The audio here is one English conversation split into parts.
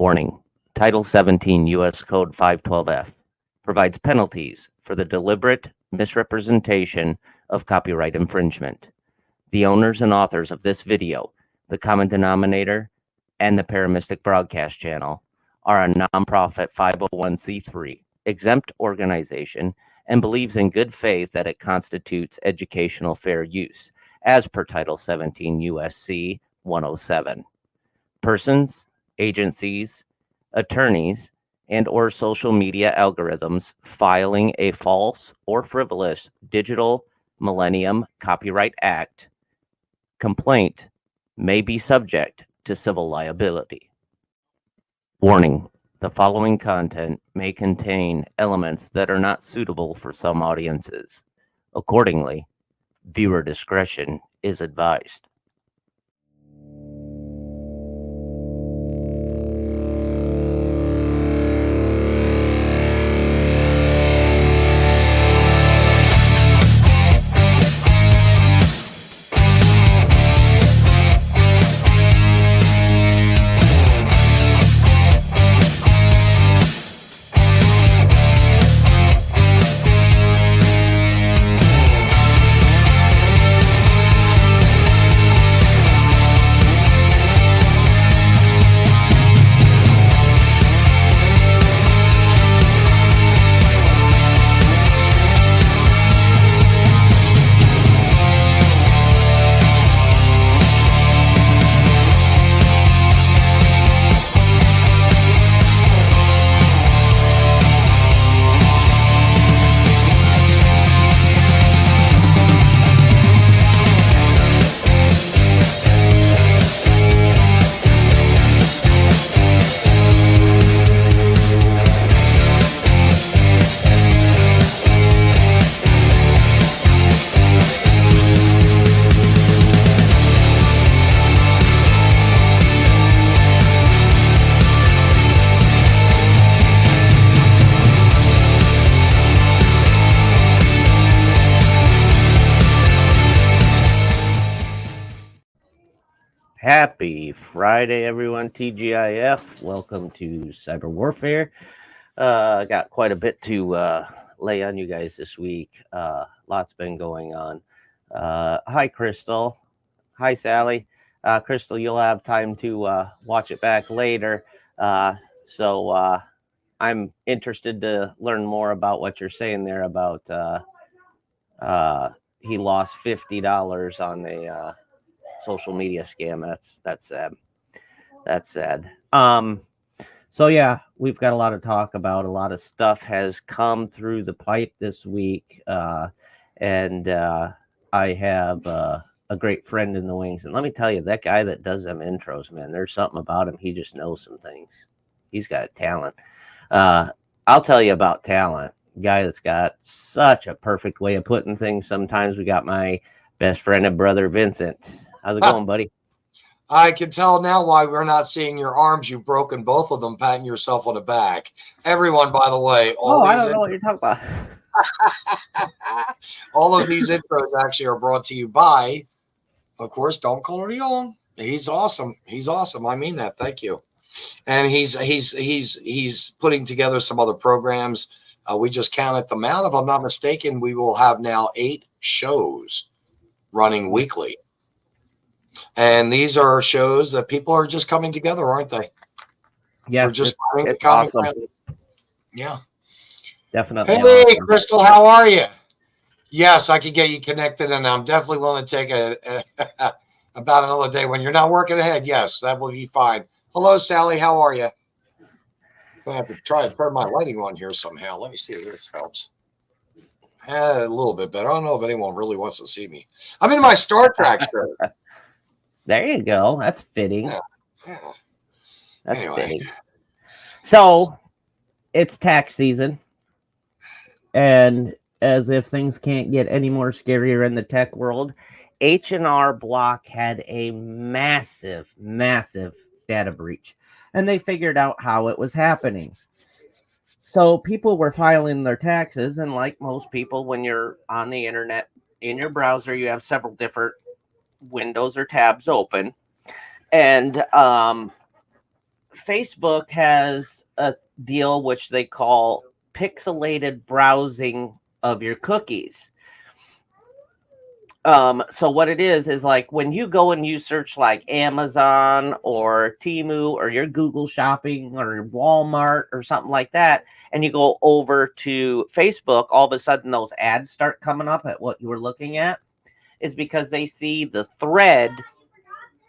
Warning: Title 17 U.S. Code 512F provides penalties for the deliberate misrepresentation of copyright infringement. The owners and authors of this video, the common denominator, and the Paramystic Broadcast Channel are a nonprofit 501c3 exempt organization and believes in good faith that it constitutes educational fair use, as per Title 17 U.S.C. 107. Persons, agencies, attorneys, and or social media algorithms filing a false or frivolous Digital Millennium Copyright Act complaint may be subject to civil liability. Warning: the following content may contain elements that are not suitable for some audiences. Accordingly, viewer discretion is advised. Happy Friday, everyone. TGIF. Welcome to Cyber Warfare. Got quite a bit to lay on you guys this week. Lots been going on. Hi, Crystal. Hi, Sally. Crystal, you'll have time to watch it back later. So I'm interested to learn more about what you're saying there about he lost $50 on a social media scam. That's sad. That's sad. So yeah, we've got a lot to talk about. A lot of stuff has come through the pipe this week, and I have a great friend in the wings. And let me tell you, that guy that does them intros, man, there's something about him. He just knows some things. He's got talent. I'll tell you about talent. Guy that's got such a perfect way of putting things. Sometimes we got my best friend and brother, Vincent. How's it going, buddy? I can tell now why we're not seeing your arms. You've broken both of them, patting yourself on the back. Everyone, by the way. I don't know what you're talking about. All of these intros actually are brought to you by, of course, Don Colorion. He's awesome. He's awesome. I mean that. Thank you. And he's putting together some other programs. We just counted them out. If I'm not mistaken, we will have now 8 shows running weekly. And these are shows that people are just coming together, aren't they? We're Yes, just finding the it's common awesome. ground. Yeah. Definitely Hey, awesome. Crystal, how are you? Yes, I can get you connected, and I'm definitely willing to take about another day when you're not working ahead. Yes, that will be fine. Hello, Sally. How are you? I'm gonna have to try to turn my lighting on here somehow. Let me see if this helps. A little bit better. I don't know if anyone really wants to see me. I'm in my Star Trek shirt. There you go. That's fitting. Yeah. Yeah. That's Anyway, fitting. So it's tax season, and as if things can't get any more scarier in the tech world, H&R Block had a massive, massive data breach, and they figured out how it was happening. So people were filing their taxes, and like most people, when you're on the internet in your browser, you have several different windows or tabs open, and Facebook has a deal which they call pixelated browsing of your cookies. So what it is like when you go and you search like Amazon or Temu or your Google Shopping or Walmart or something like that, and you go over to Facebook, all of a sudden those ads start coming up at what you were looking at, is because they see the thread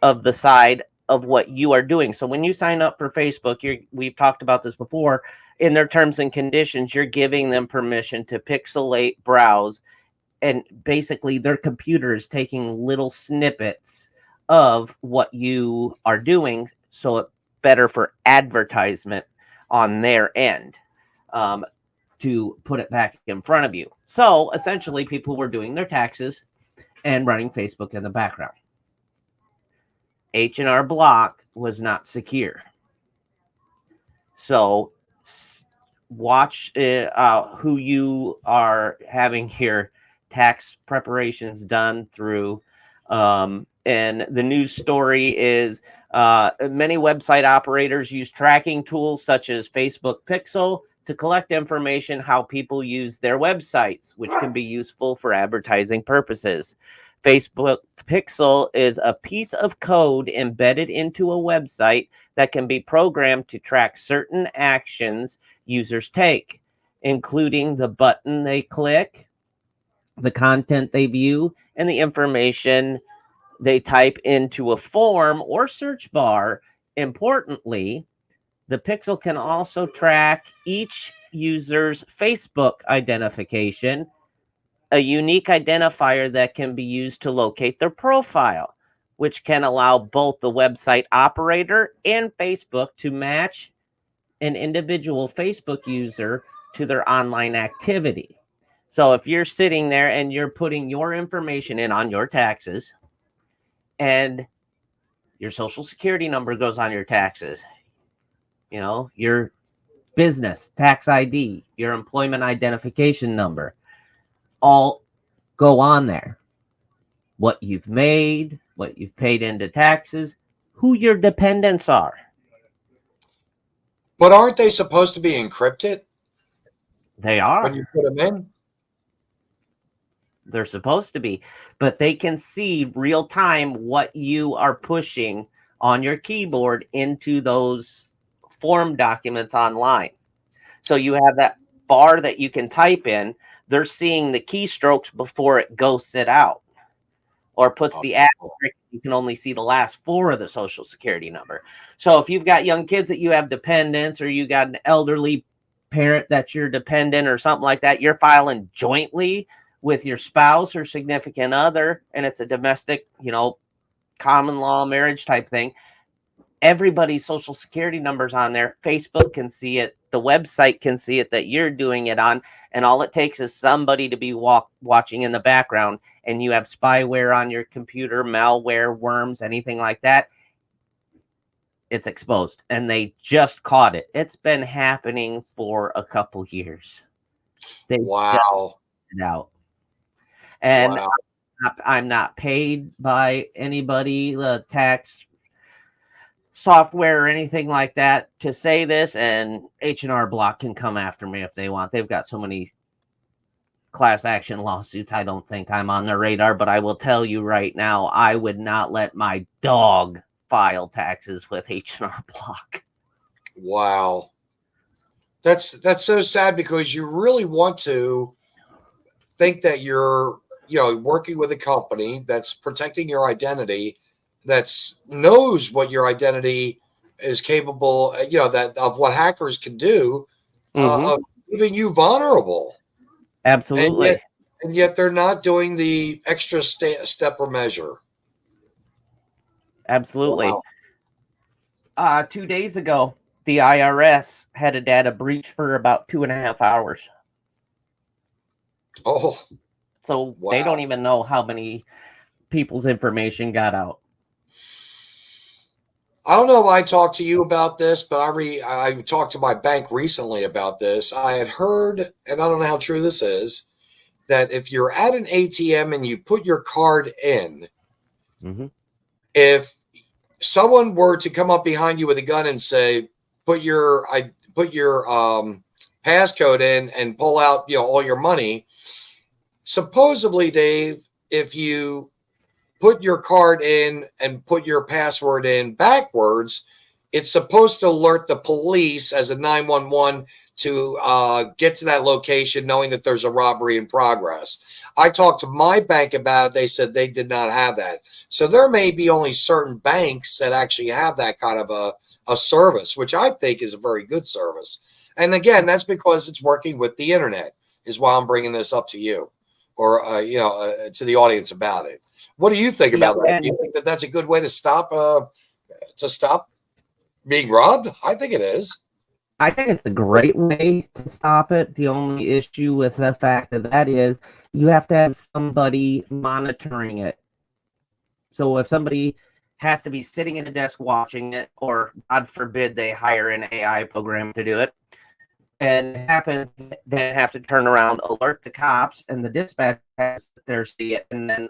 of the side of what you are doing. So when you sign up for Facebook, we've talked about this before, in their terms and conditions, you're giving them permission to pixelate browse, and basically their computer is taking little snippets of what you are doing, so it's better for advertisement on their end, to put it back in front of you. So essentially people were doing their taxes and running Facebook in the background. H&R Block was not secure. So watch who you are having your tax preparations done through. And the news story is many website operators use tracking tools such as Facebook Pixel to collect information how people use their websites, which can be useful for advertising purposes. Facebook Pixel is a piece of code embedded into a website that can be programmed to track certain actions users take, including the button they click, the content they view, and the information they type into a form or search bar. Importantly, the Pixel can also track each user's Facebook identification, a unique identifier that can be used to locate their profile, which can allow both the website operator and Facebook to match an individual Facebook user to their online activity. So if you're sitting there and you're putting your information in on your taxes, and your social security number goes on your taxes, your business tax ID, your employment identification number, all go on there. What you've made, what you've paid into taxes, who your dependents are. but aren't they supposed to be encrypted They when are. you put them in? They're supposed to be, but they can see real time what you are pushing on your keyboard into those form documents online. So you have that bar that you can type in. They're seeing the keystrokes before it ghosts it out or puts the asterisk. You can only see the last four of the social security number. So if you've got young kids that you have dependents, or you got an elderly parent that's your dependent or something like that, you're filing jointly with your spouse or significant other, and it's a domestic, common law marriage type thing. Everybody's social security numbers on there. Facebook can see it. The website can see it that you're doing it on. And all it takes is somebody to be watching in the background, and you have spyware on your computer, malware, worms, anything like that. It's exposed. And they just caught it. It's been happening for a couple years. They just Wow. it out. And Wow. I'm not paid by anybody, the tax software or anything like that, to say this, and H&R Block can come after me if they want. They've got so many class action lawsuits. I don't think I'm on their radar, but I will tell you right now, I would not let my dog file taxes with H&R Block. Wow. That's so sad because you really want to think that you're, working with a company that's protecting your identity, that's knows what your identity is capable, that of what hackers can do, Mm-hmm. of leaving you vulnerable. And yet, Absolutely. they're not doing the extra step or measure. Absolutely. Wow. 2 days ago, the IRS had a data breach for about 2.5 hours. Oh, So they don't wow. even know how many people's information got out. I don't know if I talked to you about this, but I talked to my bank recently about this. I had heard, and I don't know how true this is, that if you're at an ATM and you put your card in, Mm-hmm. if someone were to come up behind you with a gun and say, put your passcode in and pull out, all your money, supposedly, Dave, if you put your card in and put your password in backwards, it's supposed to alert the police as a 911 to get to that location knowing that there's a robbery in progress. I talked to my bank about it. They said they did not have that. So there may be only certain banks that actually have that kind of a service, which I think is a very good service. And again, that's because it's working with the internet, is why I'm bringing this up to you or, to the audience about it. What do you think Yeah, about that? Do you think that that's a good way to stop being robbed? I think it is. I think it's a great way to stop it. The only issue with the fact of that is you have to have somebody monitoring it. So if somebody has to be sitting at a desk watching it, or God forbid they hire an AI program to do it, and it happens, they have to turn around, alert the cops, and the dispatch has to see it, and then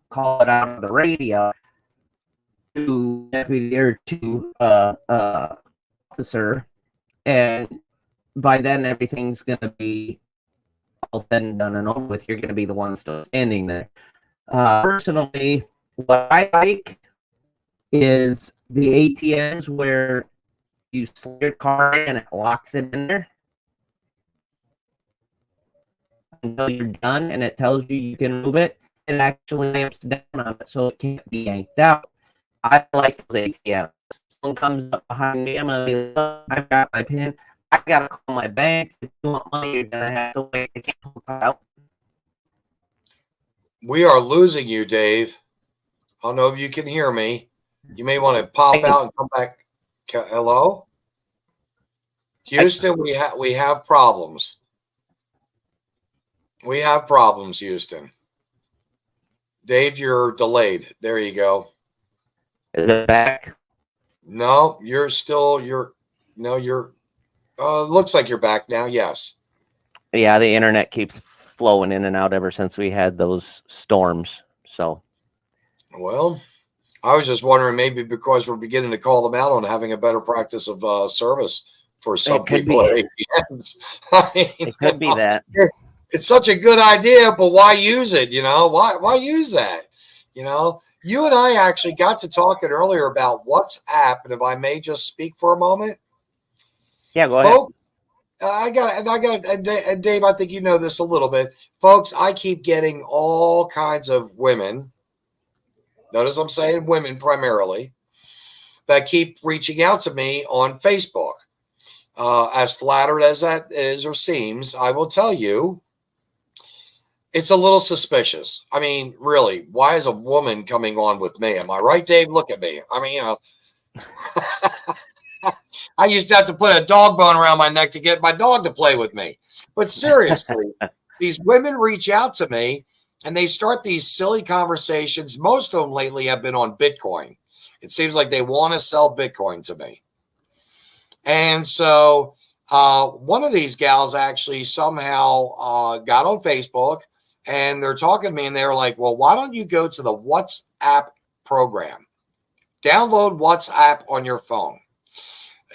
call it out on the radio to deputy or to officer, and by then everything's going to be all said and done and over with. You're going to be the one still standing there. Personally, what I like is the ATMs where you slide your card in and it locks it in there until you're done, and it tells you can move it. It actually lamps down on it so it can't be yanked out. I like those ATMs. Someone comes up behind me, I'm gonna be like, "Look, I've got my pin. I gotta call my bank. If you want money, you're gonna have to wait. I can't pull it out." We are losing you, Dave. I don't know if you can hear me. You may want to I pop can, out and come back. Hello, Houston. We have problems. We have problems, Houston. Dave, you're delayed. There you go. is it back? No, you're still. You're. Looks like you're back now. Yes. Yeah, the internet keeps flowing in and out ever since we had those storms. So Well, I was just wondering, maybe because we're beginning to call them out on having a better practice of service for some it could people be. at ATMs. I mean, It could be that. it's such a good idea, but why use it? Why use that? You and I actually got to talking earlier about WhatsApp, and if I may just speak for a moment, Yeah, go ahead. folks. And Dave, I think you know this a little bit, folks. I keep getting all kinds of women. Notice I'm saying women primarily, that keep reaching out to me on Facebook. As flattered as that is or seems, I will tell you, it's a little suspicious. I mean, really, why is a woman coming on with me? Am I right, Dave? Look at me. I mean, I used to have to put a dog bone around my neck to get my dog to play with me. But seriously, these women reach out to me and they start these silly conversations. Most of them lately have been on Bitcoin. It seems like they want to sell Bitcoin to me. And so one of these gals actually somehow got on Facebook, and they're talking to me, and they're like, well, why don't you go to the WhatsApp program? Download WhatsApp on your phone.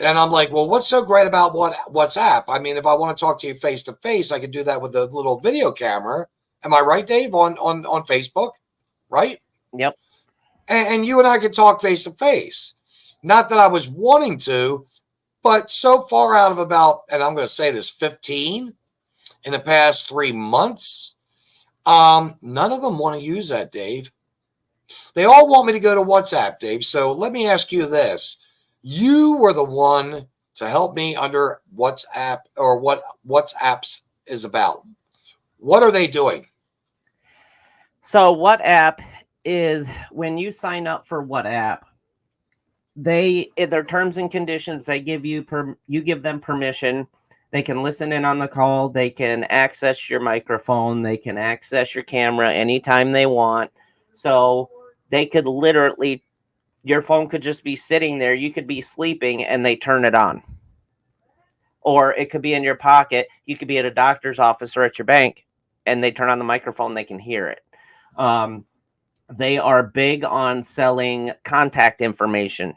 And I'm like, well, what's so great about WhatsApp? I mean, if I want to talk to you face to face, I can do that with a little video camera. Am I right, Dave, on Facebook? Right? Yep. And you and I could talk face to face. Not that I was wanting to, But so far out of about, and I'm going to say this, 15 in the past 3 months, none of them want to use that, Dave. They all want me to go to WhatsApp, Dave. So let me ask you this. You were the one to help me under WhatsApp, or what WhatsApps is about. What are they doing? So WhatsApp is when you sign up for WhatsApp, they in their terms and conditions, they give you you give them permission. They can listen in on the call, they can access your microphone, they can access your camera anytime they want. So they could literally, your phone could just be sitting there, you could be sleeping and they turn it on. Or it could be in your pocket, you could be at a doctor's office or at your bank and they turn on the microphone, they can hear it. They are big on selling contact information.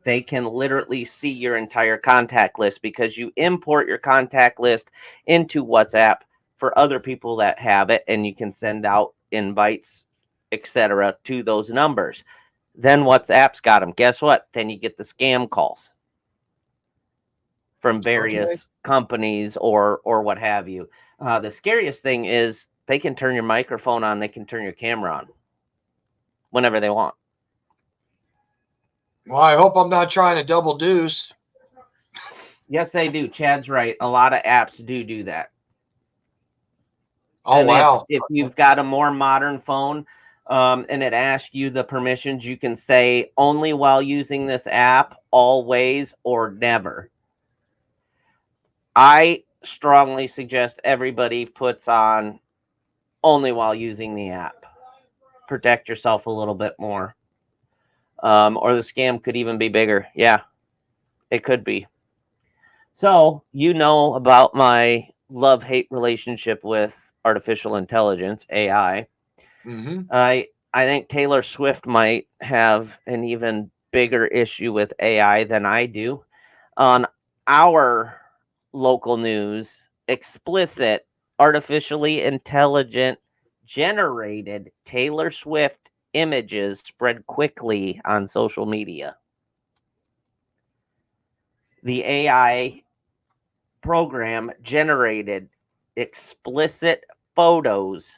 They can literally see your entire contact list because you import your contact list into WhatsApp for other people that have it, and you can send out invites, etc., to those numbers. Then WhatsApp's got them. Guess what? Then you get the scam calls from various companies or what have you. The scariest thing is they can turn your microphone on, they can turn your camera on whenever they want. Well, I hope I'm not trying to double deuce. Yes, they do. Chad's right. A lot of apps do that. Oh, and wow. If you've got a more modern phone and it asks you the permissions, you can say only while using this app, always, or never. I strongly suggest everybody puts on only while using the app. Protect yourself a little bit more. Or the scam could even be bigger. Yeah, it could be. So, you know about my love-hate relationship with artificial intelligence, AI. Mm-hmm. I think Taylor Swift might have an even bigger issue with AI than I do. On our local news, explicit, artificially intelligent generated Taylor Swift images spread quickly on social media. The AI program generated explicit photos,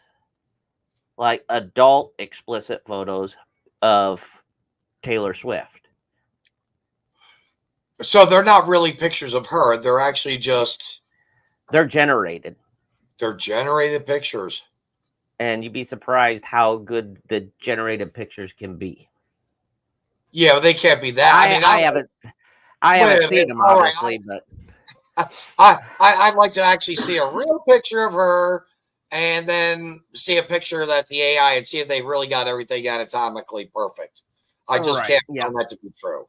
like adult explicit photos of Taylor Swift. So they're not really pictures of her. They're actually just... They're generated. They're generated pictures. And you'd be surprised how good the generated pictures can be. Yeah, but they can't be that. I haven't seen them, obviously, but I'd like to actually see a real picture of her and then see a picture that the AI, and see if they've really got everything anatomically perfect. I just can't find that to be true.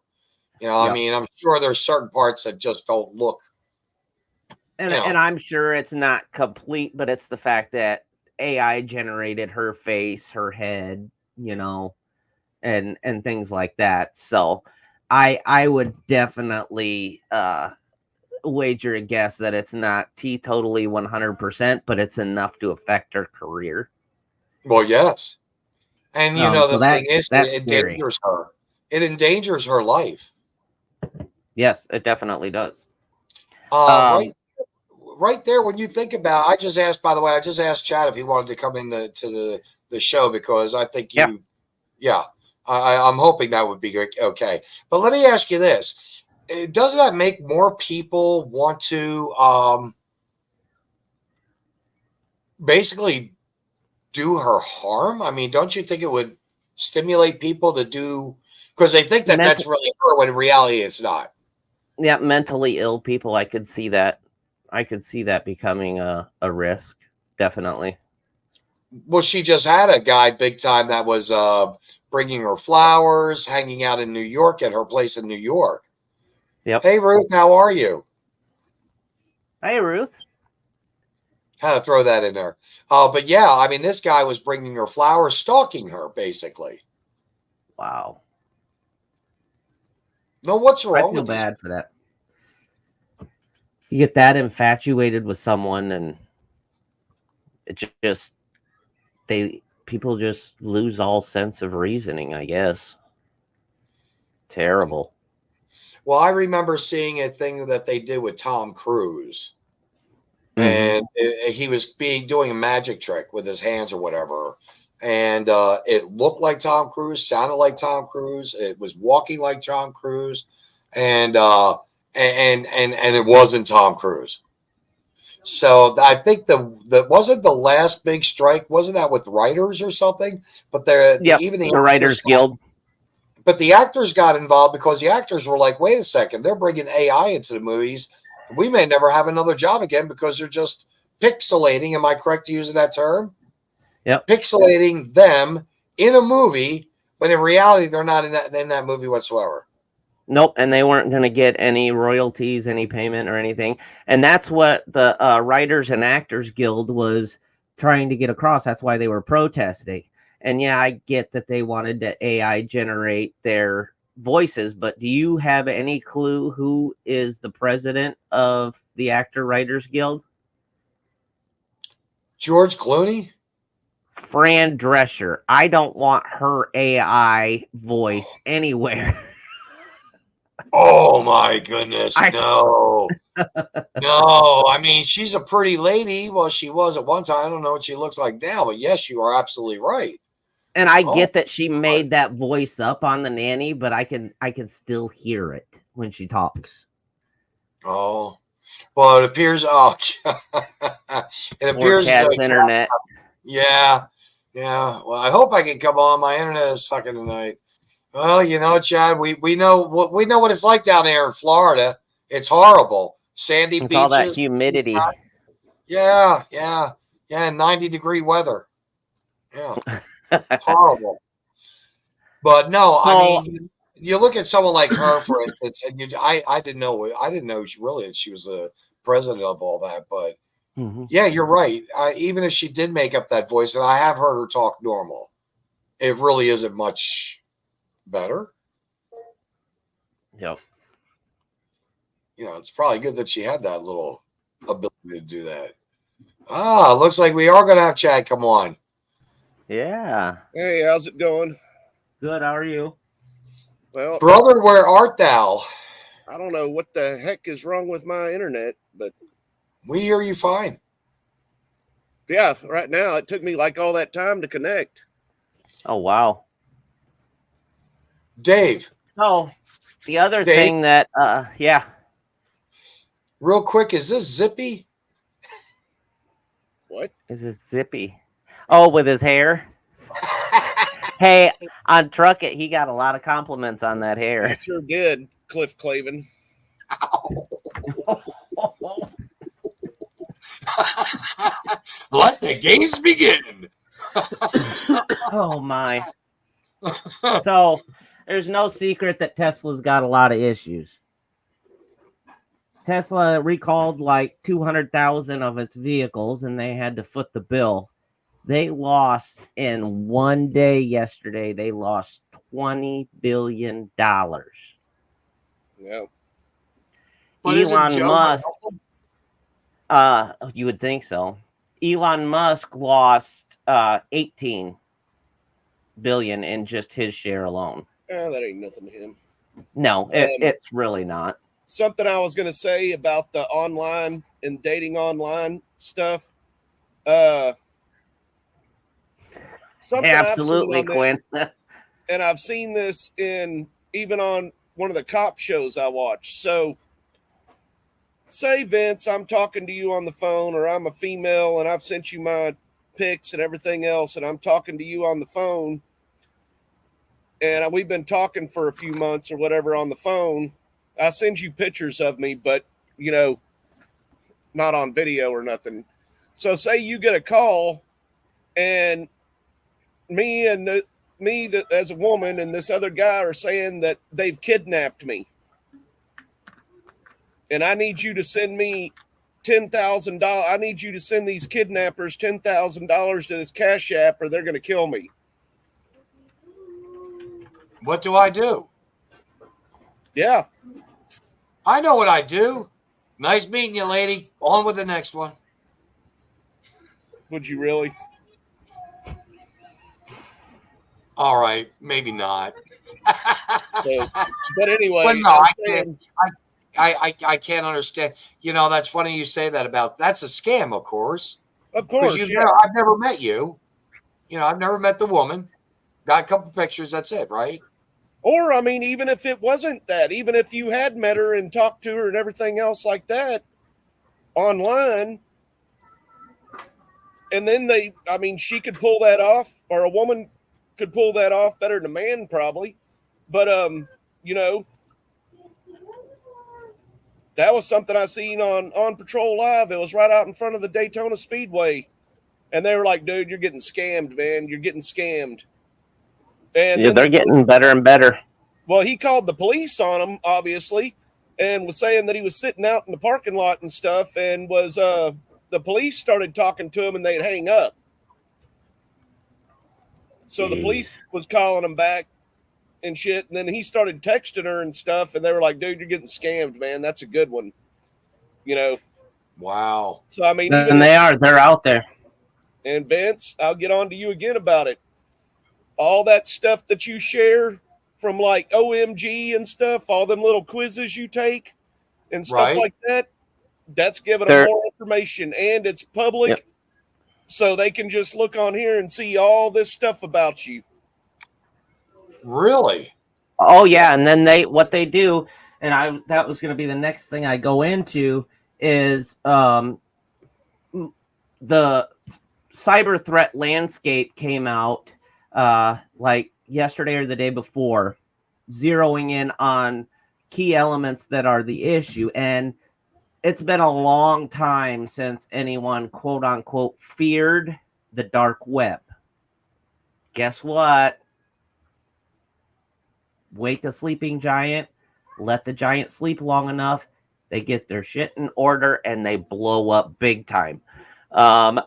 I mean, I'm sure there's certain parts that just don't look. And I'm sure it's not complete, but it's the fact that AI generated her face, her head, and things like that. So I would definitely wager a guess that it's not totally 100%, but it's enough to affect her career. Well, yes. And the thing is, it endangers her. It endangers her life. Yes, it definitely does. Right there, when you think about, I just asked Chad if he wanted to come in to the show, because I think I'm hoping that would be okay. But let me ask you this. Doesn't that make more people want to basically do her harm? I mean, don't you think it would stimulate people to do, because they think that that's really her, when in reality it's not? Yeah, mentally ill people, I could see that. I could see that becoming a risk, definitely. Well, she just had a guy big time that was bringing her flowers, hanging out in New York at her place in New York. Yep. Hey, Ruth, how are you? Hey, Ruth. Had to throw that in there. But yeah, I mean, this guy was bringing her flowers, stalking her, basically. Wow. No, what's wrong? I feel bad for that. You get that infatuated with someone, and it just people just lose all sense of reasoning, I guess. Terrible. Well, I remember seeing a thing that they did with Tom Cruise, and he was doing a magic trick with his hands or whatever, and it looked like Tom Cruise, sounded like Tom Cruise, it was walking like Tom Cruise, and it wasn't Tom Cruise. So I think the wasn't the last big strike, wasn't that with writers or something? But even the Writers Guild. But the actors got involved because the actors were like, wait a second, they're bringing AI into the movies. We may never have another job again because they're just pixelating. Am I correct to using that term? Yep. Pixelating them in a movie, but in reality, they're not in that movie whatsoever. Nope, and they weren't going to get any royalties, any payment or anything. And that's what the Writers and Actors Guild was trying to get across. That's why they were protesting. And yeah, I get that they wanted to AI generate their voices, but do you have any clue who is the president of the Actor Writers Guild? George Clooney? Fran Drescher. I don't want her AI voice anywhere. Oh my goodness, no. No, I mean, she's a pretty lady. Well, she was at one time. I don't know what she looks like now, but yes, you are absolutely right. And I get that she made that voice up on the nanny, but I can still hear it when she talks. Oh, well, it appears. Oh, it appears. Cat's internet. Yeah. Well, I hope I can come on. My internet is sucking tonight. Well, you know, Chad, we know what it's like down there in Florida. It's horrible. Sandy beaches, all that humidity. Yeah, 90-degree weather. Yeah. Horrible. But no, I mean, you look at someone like her, for instance, and I didn't know she was the president of all that. But yeah, you're right. Even if she did make up that voice, and I have heard her talk normal, it really isn't much better. Yep. You know, it's probably good that she had that little ability to do that. Looks like we are going to have Chad come on. Yeah. Hey, how's it going? Good. How are you? Well, brother, where art thou? I don't know what the heck is wrong with my internet, but we hear you fine. Yeah, right now it took me like all that time to connect. Oh, wow. Dave. Oh, the other thing that, yeah. Real quick, is this Zippy? What? Is this Zippy? Oh, with his hair? Hey, on Truck It, he got a lot of compliments on that hair. I sure did, Cliff Clavin. Let the games begin. Oh, my. So, there's no secret that Tesla's got a lot of issues. Tesla recalled like 200,000 of its vehicles, and they had to foot the bill. They lost in one day yesterday. They lost $20 billion. Yeah. But Elon Musk. You would think so. Elon Musk lost 18 billion in just his share alone. Yeah, that ain't nothing to him. No, it's really not. Something I was going to say about the online and dating online stuff. Absolutely, Quinn. And I've seen this even on one of the cop shows I watch. So, say, Vince, I'm talking to you on the phone, or I'm a female and I've sent you my pics and everything else, and I'm talking to you on the phone, and we've been talking for a few months or whatever on the phone. I send you pictures of me, but, you know, not on video or nothing. So say you get a call, and me as a woman and this other guy are saying that they've kidnapped me. And I need you to send me $10,000. I need you to send these kidnappers $10,000 to this Cash App, or they're going to kill me. What do I do? Yeah. I know what I do. Nice meeting you, lady. On with the next one. Would you really? All right. Maybe not. So, but anyway, But no, I'm I can't. saying, I can't understand. You know, that's funny you say that about. That's a scam, of course, of because course, yeah. I've never met you. You know, I've never met the woman. Got a couple pictures. That's it, right? Or, I mean, even if it wasn't that, even if you had met her and talked to her and everything else like that online, and then she could pull that off, or a woman could pull that off better than a man, probably. But, you know, that was something I seen on Patrol Live. It was right out in front of the Daytona Speedway. And they were like, dude, you're getting scammed, man. You're getting scammed. And Yeah, then they're getting better and better. well, he called the police on him, obviously, and was saying that he was sitting out in the parking lot and stuff, and was the police started talking to him and they'd hang up. So the police was calling him back and shit, and then he started texting her and stuff, and they were like, dude, you're getting scammed, man. That's a good one. You know. Wow. So I mean, And they're out there. And Vince, I'll get on to you again about it. All that stuff that you share from like OMG and stuff, all them little quizzes you take and stuff like that, that's giving them more information, and it's public. Yep. So they can just look on here and see all this stuff about you. Really? Oh yeah, and then what they do, and that was going to be the next thing I go into is the cyber threat landscape came out like yesterday or the day before, zeroing in on key elements that are the issue. And it's been a long time since anyone, quote unquote, feared the dark web. Guess what? Wake a sleeping giant, let the giant sleep long enough, they get their shit in order, and they blow up big time.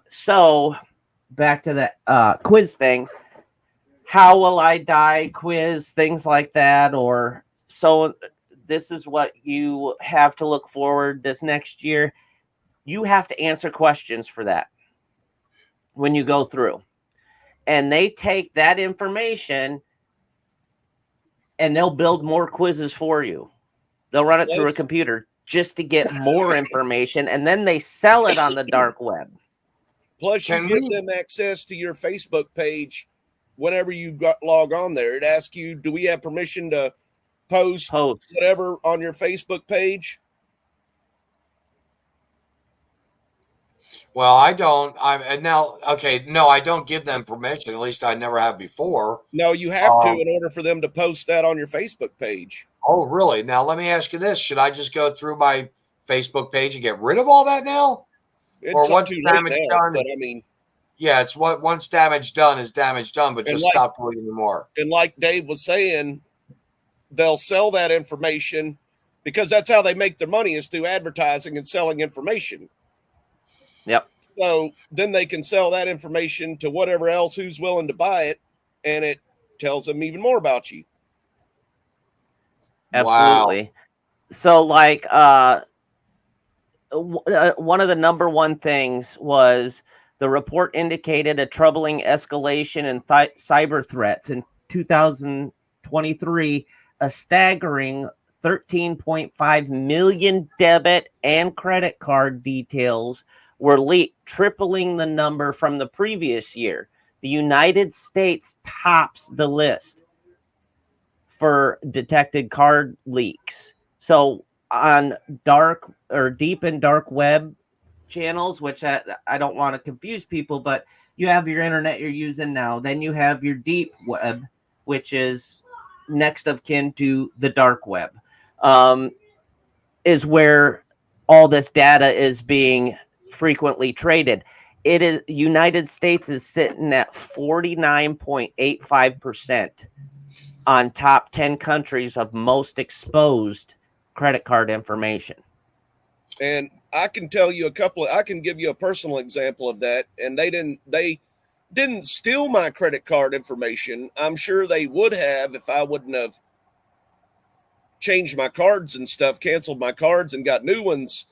So back to the quiz thing. How will I die quiz, things like that. Or so this is what you have to look forward this next year. You have to answer questions for that when you go through. And they take that information and they'll build more quizzes for you. They'll run it through a computer just to get more information, and then they sell it on the dark web. Plus, you give them access to your Facebook page whenever you log on there. It asks you, do we have permission to post whatever on your Facebook page? Well, I don't. No, I don't give them permission. At least I never have before. No, you have to in order for them to post that on your Facebook page. Oh, really? Now, let me ask you this. Should I just go through my Facebook page and get rid of all that now? Or once damage done? But I mean, yeah, it's once damage done is damage done, but just stop doing it anymore. And like Dave was saying, they'll sell that information because that's how they make their money, is through advertising and selling information. Yep. So then they can sell that information to whatever else who's willing to buy it, and it tells them even more about you. Absolutely. Wow. So like one of the number one things was the report indicated a troubling escalation in cyber threats in 2023, a staggering 13.5 million debit and credit card details were leaked, tripling the number from the previous year. The United States tops the list for detected card leaks. So on dark or deep and dark web channels, which I don't want to confuse people, but you have your internet you're using now. Then you have your deep web, which is next of kin to the dark web, is where all this data is being frequently traded. It is United States is sitting at 49.85% on top 10 countries of most exposed credit card information. And I can tell you I can give you a personal example of that. And they didn't steal my credit card information. I'm sure they would have if I wouldn't have changed my cards and stuff, canceled my cards and got new ones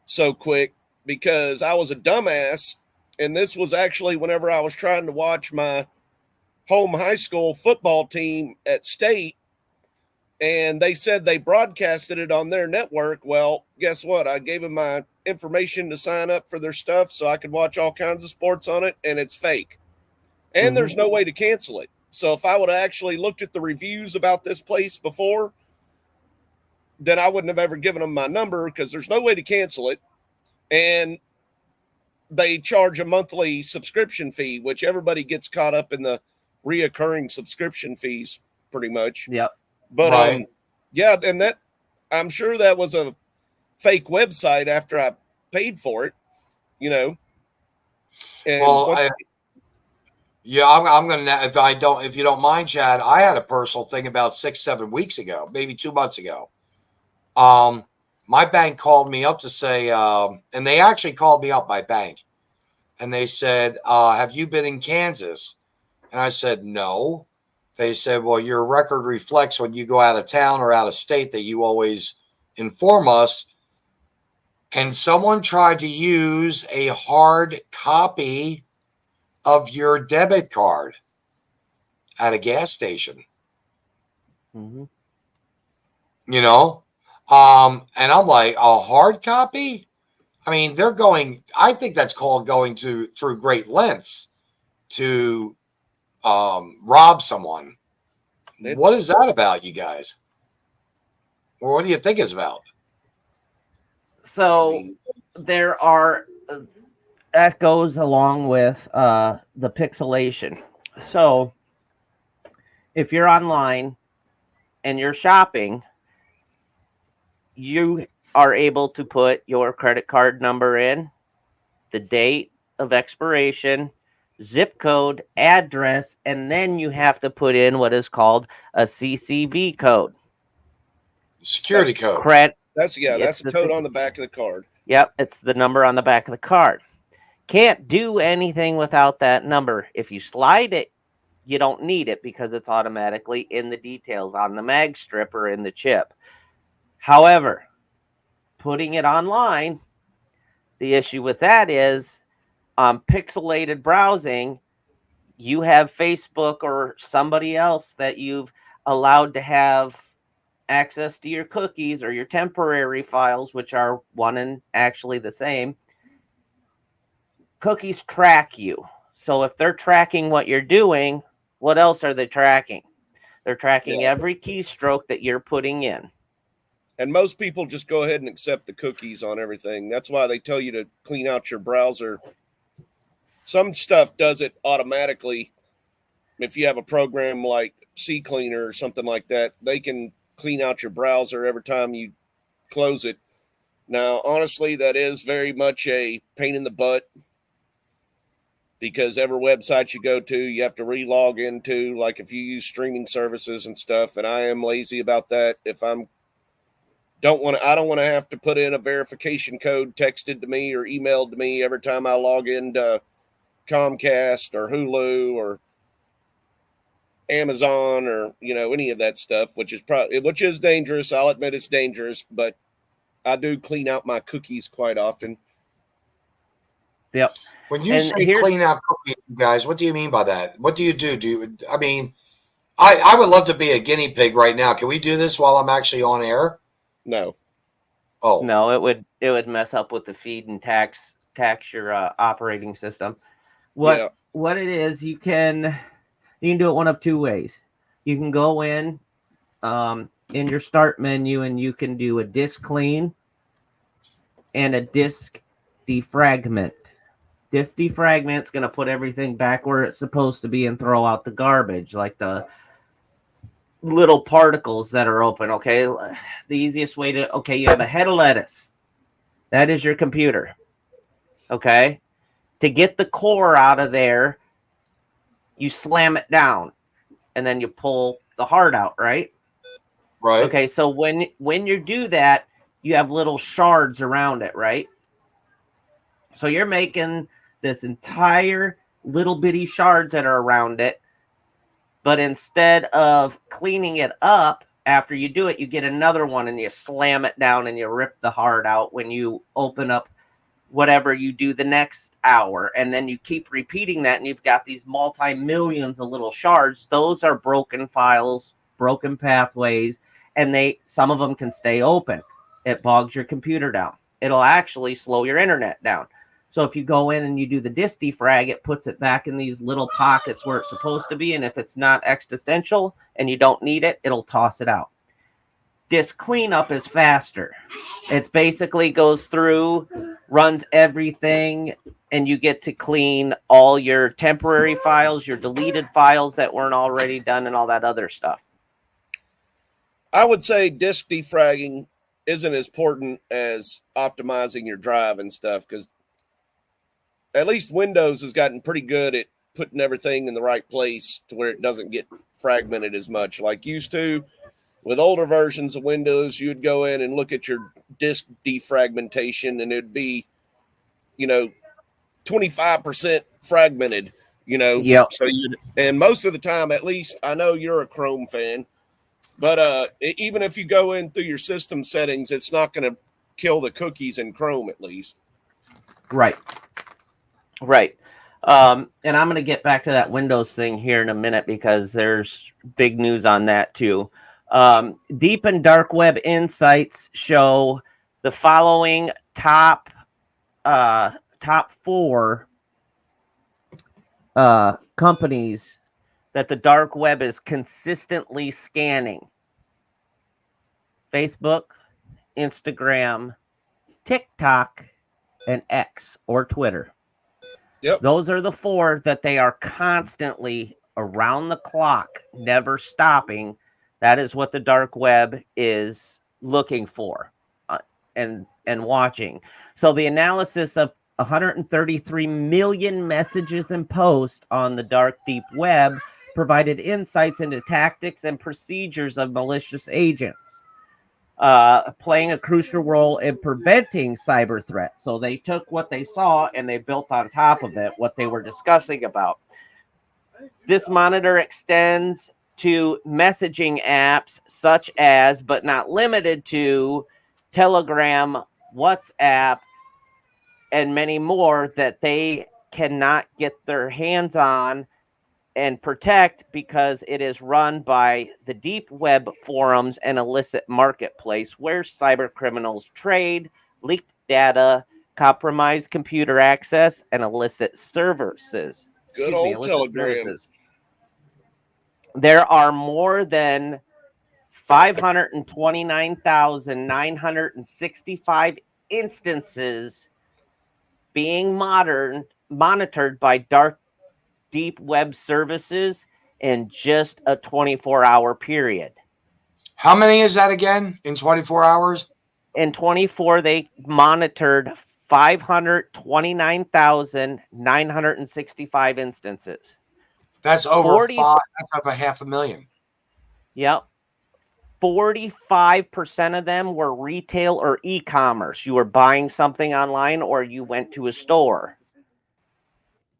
so quick, because I was a dumbass. And this was actually whenever I was trying to watch my home high school football team at state, And they said they broadcasted it on their network. Well, guess what? I gave them my information to sign up for their stuff so I could watch all kinds of sports on it, and it's fake. And there's no way to cancel it. So if I would have actually looked at the reviews about this place before, then I wouldn't have ever given them my number, because there's no way to cancel it. And they charge a monthly subscription fee, which everybody gets caught up in the reoccurring subscription fees pretty much. Yep. But Right. yeah, and that, I'm sure that was a fake website after I paid for it, you know. And Well, I'm gonna, if you don't mind, Chad, I had a personal thing about 6-7 weeks ago, maybe 2 months ago. My bank called me up to say, and they actually called me up, my bank, and they said, have you been in Kansas? And I said, no. They said, well, your record reflects when you go out of town or out of state that you always inform us. And someone tried to use a hard copy of your debit card at a gas station. You know? And I'm like, a hard copy? I mean, I think that's called going through great lengths to rob someone. What is that about, you guys? Or what do you think it's about? So there are, that goes along with the pixelation. So if you're online and you're shopping, you are able to put your credit card number in, the date of expiration, zip code, address, and then you have to put in what is called a CCV code. Security code. That's the code on the back of the card. Yep, it's the number on the back of the card. Can't do anything without that number. If you slide it, you don't need it because it's automatically in the details on the mag strip or in the chip. However, putting it online, the issue with that is pixelated browsing. You have Facebook or somebody else that you've allowed to have access to your cookies or your temporary files, which are one and actually the same. Cookies track you. So if they're tracking what you're doing, what else are they tracking? They're tracking every keystroke that you're putting in. And most people just go ahead and accept the cookies on everything. That's why they tell you to clean out your browser. Some stuff does it automatically. If you have a program like CCleaner or something like that, they can clean out your browser every time you close it. Now, honestly, that is very much a pain in the butt, because every website you go to, you have to re-log into, like if you use streaming services and stuff. And I am lazy about that. If I don't want to have to put in a verification code texted to me or emailed to me every time I log into Comcast or Hulu or Amazon or, any of that stuff, which is dangerous. I'll admit it's dangerous, but I do clean out my cookies quite often. Yep. When you say clean out cookies, guys, what do you mean by that? What do you do? I would love to be a guinea pig right now. Can we do this while I'm actually on air? No. Oh no, it would mess up with the feed and tax your operating system. What it is, you can do it one of two ways. You can go in your start menu and you can do a disk clean and a disk defragment. Disk defragment is going to put everything back where it's supposed to be and throw out the garbage, like the little particles that are open. Okay, the easiest way to you have a head of lettuce. That is your computer. Okay, to get the core out of there, you slam it down and then you pull the heart out, right? Right. Okay, so when you do that, you have little shards around it, right? So you're making this entire little bitty shards that are around it. But instead of cleaning it up after you do it, you get another one and you slam it down and you rip the heart out when you open up whatever you do the next hour. And then you keep repeating that, and you've got these multi-millions of little shards. Those are broken files, broken pathways, and some of them can stay open. It bogs your computer down. It'll actually slow your internet down. So if you go in and you do the disk defrag, it puts it back in these little pockets where it's supposed to be. And if it's not existential and you don't need it, it'll toss it out. Disk cleanup is faster. It basically goes through, runs everything, and you get to clean all your temporary files, your deleted files that weren't already done, and all that other stuff. I would say disk defragging isn't as important as optimizing your drive and stuff, because at least Windows has gotten pretty good at putting everything in the right place to where it doesn't get fragmented as much like used to. With older versions of Windows, you'd go in and look at your disk defragmentation, and it'd be, 25% fragmented, Yep. So and most of the time, at least I know you're a Chrome fan, but even if you go in through your system settings, it's not going to kill the cookies in Chrome, at least. Right. And I'm going to get back to that Windows thing here in a minute, because there's big news on that too. Deep and dark web insights show the following top 4 companies that the dark web is consistently scanning: Facebook, Instagram, TikTok, and X, or Twitter. Yep. Those are the 4 that they are constantly around the clock, never stopping. That is what the dark web is looking for and watching. So the analysis of 133 million messages and posts on the dark deep web provided insights into tactics and procedures of malicious agents, playing a crucial role in preventing cyber threats. So they took what they saw and they built on top of it what they were discussing about. This monitor extends to messaging apps such as, but not limited to, Telegram, WhatsApp, and many more that they cannot get their hands on and protect, because it is run by the deep web forums and illicit marketplace where cyber criminals trade leaked data, compromise computer access, and illicit services. Good old Telegram. There are more than 529,965 instances being monitored by dark deep web services in just a 24-hour period. How many is that again in 24 hours? In 24, they monitored 529,965 instances. That's over 5. That's over 500,000. Yep. 45% of them were retail or e-commerce. You were buying something online, or you went to a store.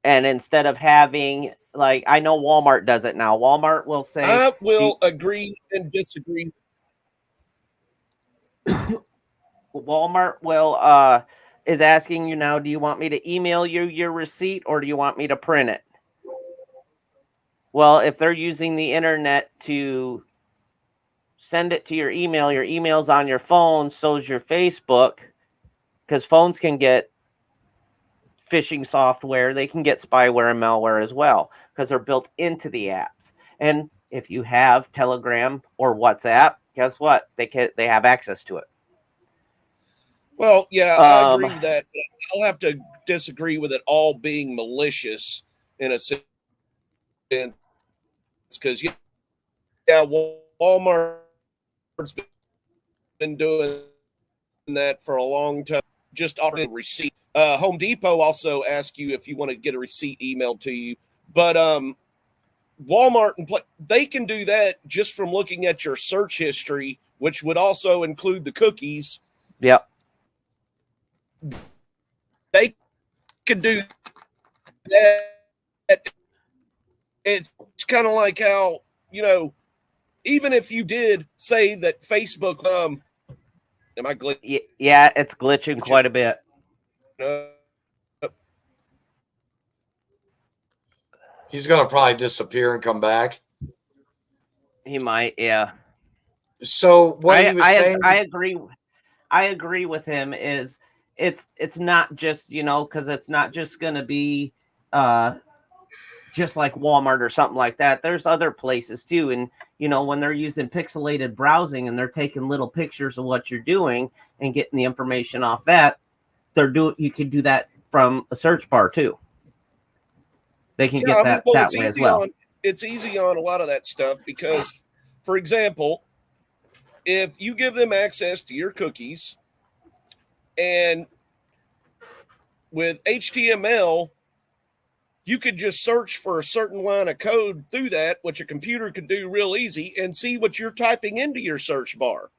And instead of having, like, I know Walmart does it now. Walmart will say, I will agree and disagree. Walmart will is asking you now, do you want me to email you your receipt, or do you want me to print it? Well, if they're using the internet to send it to your email's on your phone, so's your Facebook, because phones can get phishing software. They can get spyware and malware as well, because they're built into the apps. And if you have Telegram or WhatsApp, guess what? They have access to it. Well, yeah, I agree with that. I'll have to disagree with it all being malicious in a sense, because Walmart's been doing that for a long time, just offering a receipt. Home Depot also asks you if you want to get a receipt emailed to you, but Walmart they can do that just from looking at your search history, which would also include the cookies. Yep. They can do that. It's kind of like how, even if you did say that Facebook, am I glitching? Yeah, it's glitching quite a bit. He's going to probably disappear and come back. He might, yeah. So what he was saying, I agree. I agree with him. Is it's not just because it's not just going to be just like Walmart or something like that. There's other places too, and when they're using pixelated browsing and they're taking little pictures of what you're doing and getting the information off that, you could do that from a search bar too. They can get that well, that way as well. It's easy on a lot of that stuff because, for example, if you give them access to your cookies and with HTML, you could just search for a certain line of code through that, which a computer could do real easy, and see what you're typing into your search bar.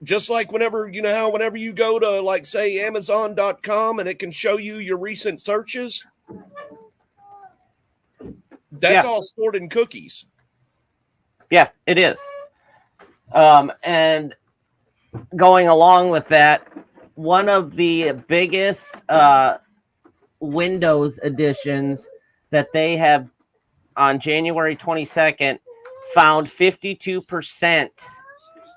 Just like whenever you go to, like, say, Amazon.com and it can show you your recent searches, that's all stored in cookies. Yeah, it is. And going along with that, one of the biggest Windows editions that they have on January 22nd found 52%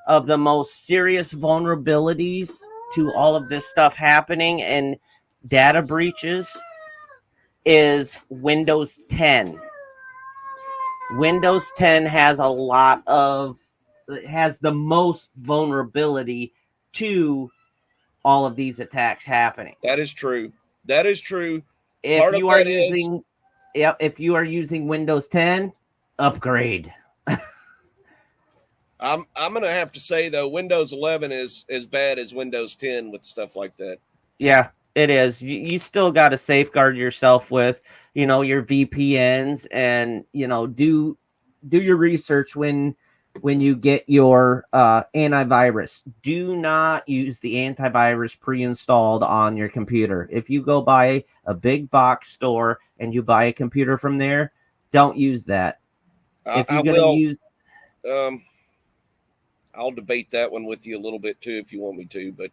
of the most serious vulnerabilities to all of this stuff happening and data breaches is Windows 10. Windows 10 has the most vulnerability to all of these attacks happening. That is true. That is true. If you are using Windows 10, upgrade. I'm going to have to say, though, Windows 11 is as bad as Windows 10 with stuff like that. Yeah, it is. You still got to safeguard yourself with, your VPNs and, do your research when you get your antivirus. Do not use the antivirus pre-installed on your computer. If you go buy a big box store and you buy a computer from there, don't use that. If you're going to use... I'll debate that one with you a little bit too if you want me to, but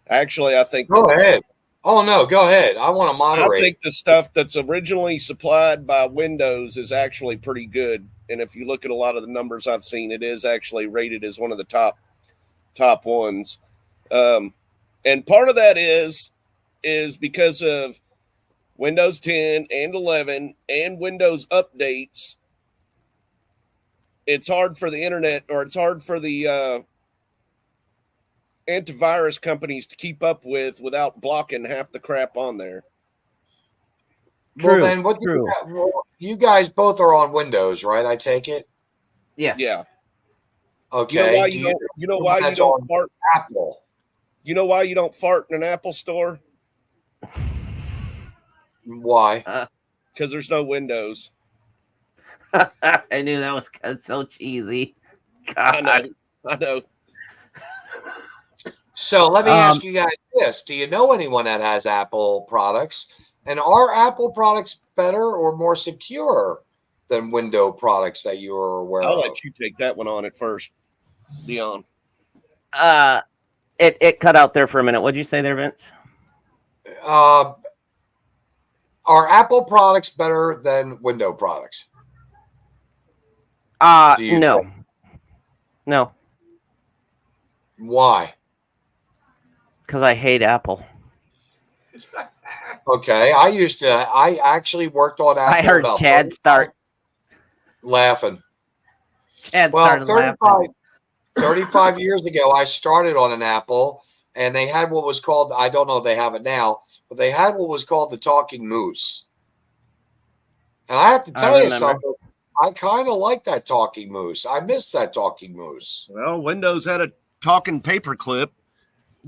actually I think... Go ahead. Oh, no, go ahead. I want to moderate. I think the stuff that's originally supplied by Windows is actually pretty good. And if you look at a lot of the numbers I've seen, it is actually rated as one of the top ones. And part of that is because of Windows 10 and 11 and Windows updates. It's hard for the internet, or it's hard for the antivirus companies to keep up with without blocking half the crap on there. Well, then you guys both are on Windows, right? I take it. Yes. Yeah. Okay. You know why you don't fart? Apple. You know why you don't fart in an Apple store? Why? Because there's no Windows. I knew that was so cheesy. God. I know. So let me ask you guys this. Do you know anyone that has Apple products? And are Apple products better or more secure than Windows products that you are aware of? I'll let you take that one on at first, Dion. It cut out there for a minute. What'd you say there, Vince? Are Apple products better than Windows products? No. No. Why? Because I hate Apple. Okay, I actually worked on Apple. I heard Chad start laughing. Chad started laughing. 35 years ago, I started on an Apple, and they had what was called, I don't know if they have it now, but they had what was called the Talking Moose. And I have to tell you something. I kind of like that Talking Moose. I miss that Talking Moose. Well, Windows had a talking paperclip.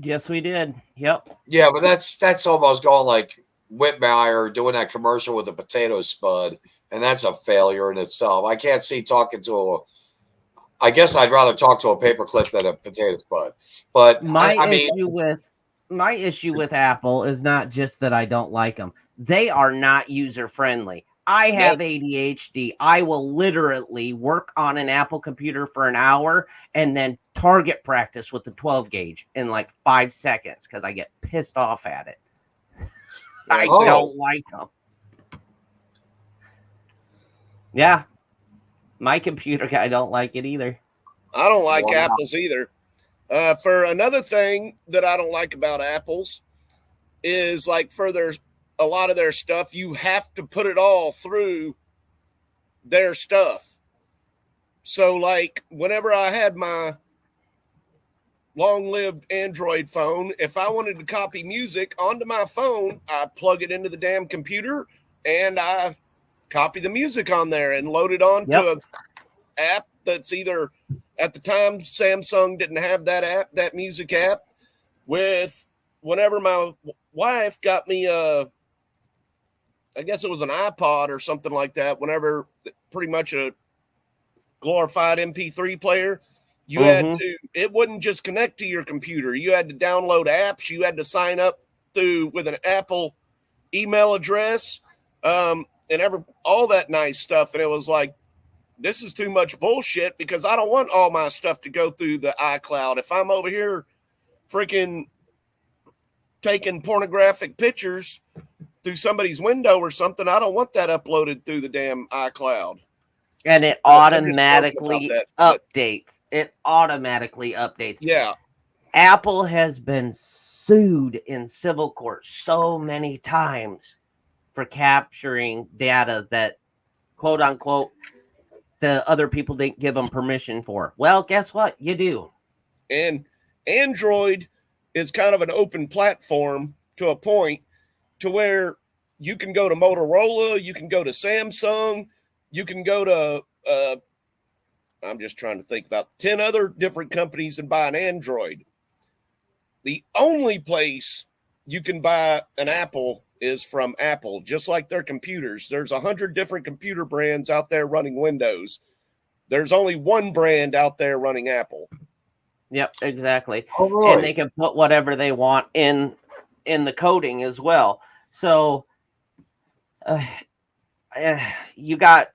Yes, we did. Yep. Yeah, but that's almost going like Whitmire doing that commercial with a potato spud, and that's a failure in itself. I can't see talking to I guess I'd rather talk to a paperclip than a potato spud. But my issue with Apple is not just that I don't like them. They are not user friendly. I have ADHD. I will literally work on an Apple computer for an hour and then target practice with the 12 gauge in like 5 seconds because I get pissed off at it. I don't like them. Yeah. My computer guy don't like it either. I don't like Wow. apples either. For another thing that I don't like about apples is like for a lot of their stuff, you have to put it all through their stuff. So like whenever I had my long-lived Android phone, if I wanted to copy music onto my phone, I plug it into the damn computer and I copy the music on there and load it onto an app that's either, at the time Samsung didn't have that app, that music app. Whenever my wife got me I guess it was an iPod or something like that, whenever pretty much a glorified MP3 player, you had to, it wouldn't just connect to your computer. You had to download apps. You had to sign up with an Apple email address, and all that nice stuff. And it was like, this is too much bullshit because I don't want all my stuff to go through the iCloud. If I'm over here freaking taking pornographic pictures through somebody's window or something, I don't want that uploaded through the damn iCloud. And it automatically updates. It automatically updates. Yeah. Apple has been sued in civil court so many times for capturing data that, quote unquote, the other people didn't give them permission for. Well, guess what? You do. And Android is kind of an open platform to a point to where you can go to Motorola, you can go to Samsung, you can go to, I'm just trying to think about 10 other different companies and buy an Android. The only place you can buy an Apple is from Apple, just like their computers. There's 100 different computer brands out there running Windows. There's only one brand out there running Apple. Yep, exactly. Oh, really? And they can put whatever they want in the coding as well. So you got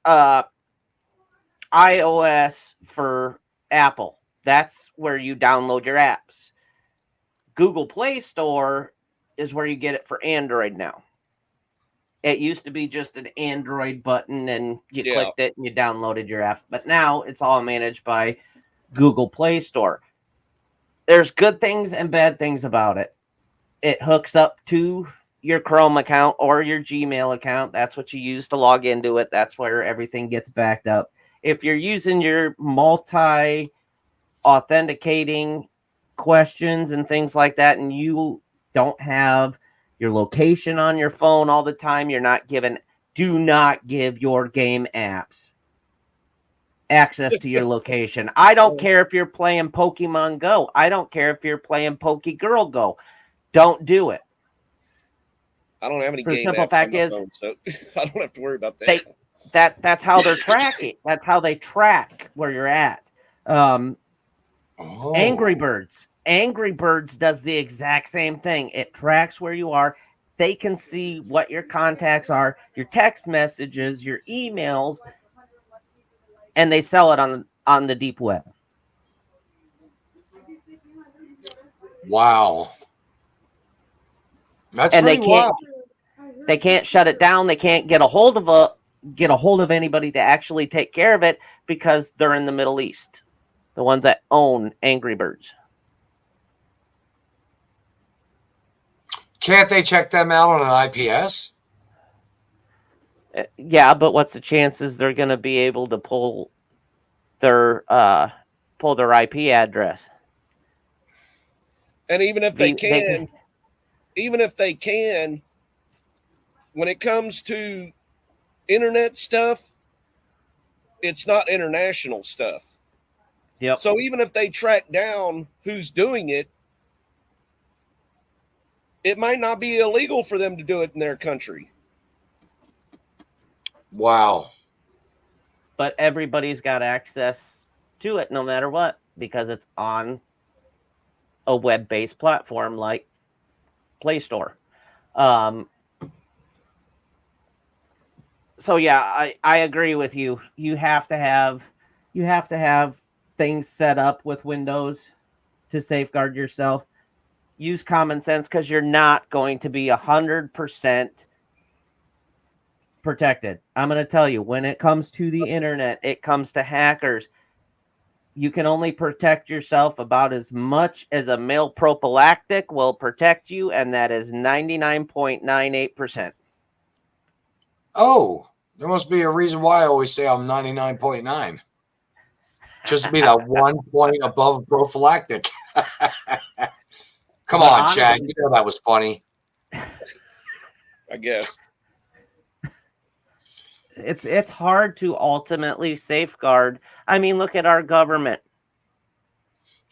iOS for Apple. That's where you download your apps. Google Play Store is where you get it for Android now. It used to be just an Android button and you clicked it and you downloaded your app. But now it's all managed by Google Play Store. There's good things and bad things about it. It hooks up to your Chrome account or your Gmail account. That's what you use to log into it. That's where everything gets backed up. If you're using your multi-authenticating questions and things like that, and you don't have your location on your phone all the time, do not give your game apps access to your location. I don't care if you're playing Pokemon Go. I don't care if you're playing Pokegirl Go. Don't do it. I don't have any The game simple apps fact on my is, phone, so I don't have to worry about that. That's how they're tracking. That's how they track where you're at. Angry Birds. Angry Birds does the exact same thing. It tracks where you are. They can see what your contacts are, your text messages, your emails, and they sell it on the deep web. Wow. That's and pretty wild. They can't shut it down. They can't get a hold of anybody to actually take care of it because they're in the Middle East. The ones that own Angry Birds. Can't they check them out on an IPS? Yeah, but what's the chances they're going to be able to pull their IP address? And even if they can, when it comes to internet stuff, it's not international stuff. Yep. So even if they track down who's doing it, it might not be illegal for them to do it in their country. Wow. But everybody's got access to it no matter what, because it's on a web-based platform like Play Store. So yeah, I agree with you. You have to have things set up with Windows to safeguard yourself. Use common sense, because you're not going to be 100% protected. I'm going to tell you, when it comes to the internet, it comes to hackers, you can only protect yourself about as much as a male prophylactic will protect you, and that is 99.98%. Oh, there must be a reason why I always say I'm 99.9. Just to be that 1 point above prophylactic. Come on, honestly, Chad. You know that was funny. I guess. It's hard to ultimately safeguard. I mean, look at our government.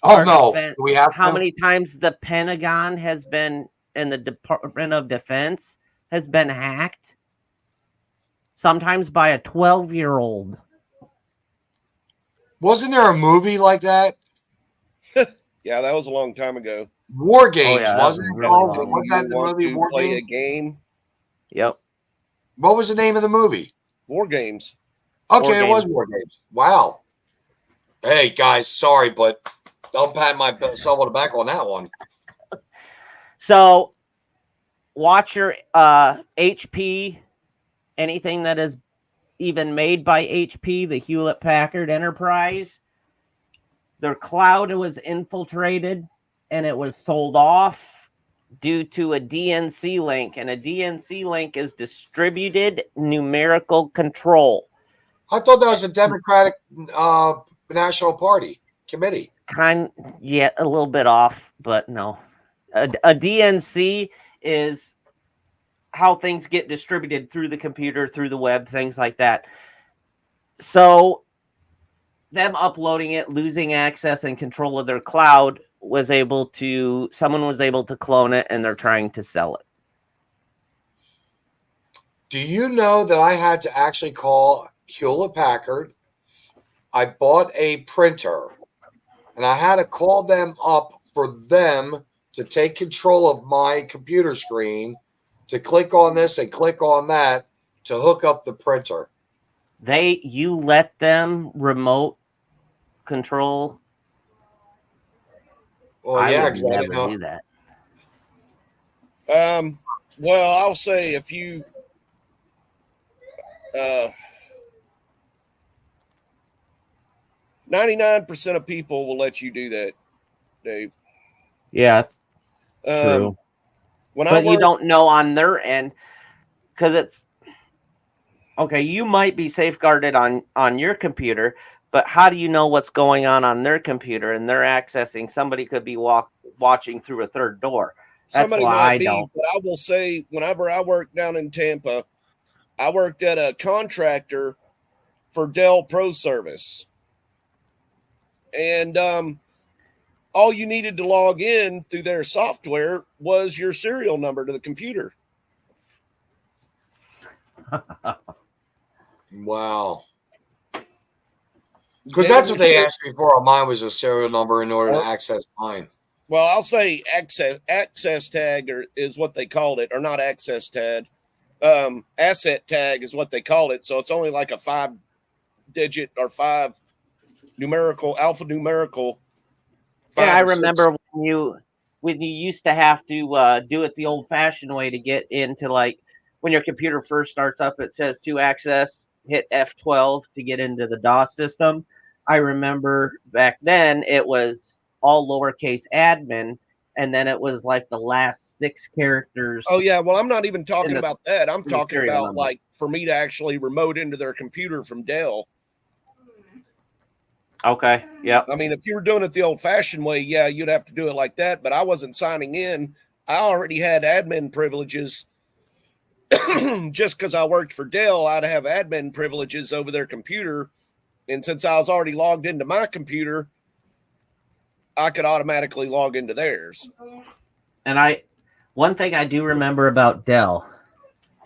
Oh, Our no. defense, Do we have how to? many times the Pentagon has been, and the Department of Defense has been hacked? Sometimes by a 12-year-old. Wasn't there a movie like that? Yeah, that was a long time ago. War Games, yeah, that wasn't was it really called? long. Wasn't You that the want movie to War play a Games? game? Yep. What was the name of the movie? War Games. Okay, War it was Games. War Games. Wow. Hey, guys, sorry, but don't pat myself on the back on that one. So watch your HP, anything that is even made by HP, the Hewlett Packard Enterprise. Their cloud was infiltrated and it was sold off due to a DNC link. And a DNC link is distributed numerical control. I thought that was a Democratic National Party committee. Yeah, a little bit off, but no. A DNC is how things get distributed through the computer, through the web, things like that. So them uploading it, losing access and control of their cloud someone was able to clone it, and they're trying to sell it. Do you know that I had to actually call Hewlett Packard? I bought a printer, and I had to call them up for them to take control of my computer screen, to click on this and click on that to hook up the printer. You let them remote control? Well, yeah, I would because I didn't never know. do that. Well, I'll say if you 99% of people will let you do that, Dave. Yeah, true. But you don't know on their end, because it's okay. You might be safeguarded on your computer, but how do you know what's going on their computer? And they're accessing. Somebody could be watching through a third door. That's Somebody why might I be, don't. but I will say, whenever I worked down in Tampa, I worked at a contractor for Dell Pro Service. And all you needed to log in through their software was your serial number to the computer. Wow. Because that's what they asked me for. Mine was a serial number in order to access mine. Well, I'll say access tag is what they called it, or not access tag. Asset tag is what they called it. So it's only like a 5-digit or 5 alphanumerical. Yeah, I remember when you used to have to do it the old-fashioned way to get into, like, when your computer first starts up, it says to access, hit F12 to get into the DOS system. I remember back then it was all lowercase admin, and then it was like the last 6 characters. Oh, yeah. Well, I'm not even talking about that. I'm talking about number. Like for me to actually remote into their computer from Dell. Okay. Yeah. I mean, if you were doing it the old-fashioned way, yeah, you'd have to do it like that. But I wasn't signing in. I already had admin privileges. Just because I worked for Dell, I'd have admin privileges over their computer. And since I was already logged into my computer, I could automatically log into theirs. And one thing I do remember about Dell,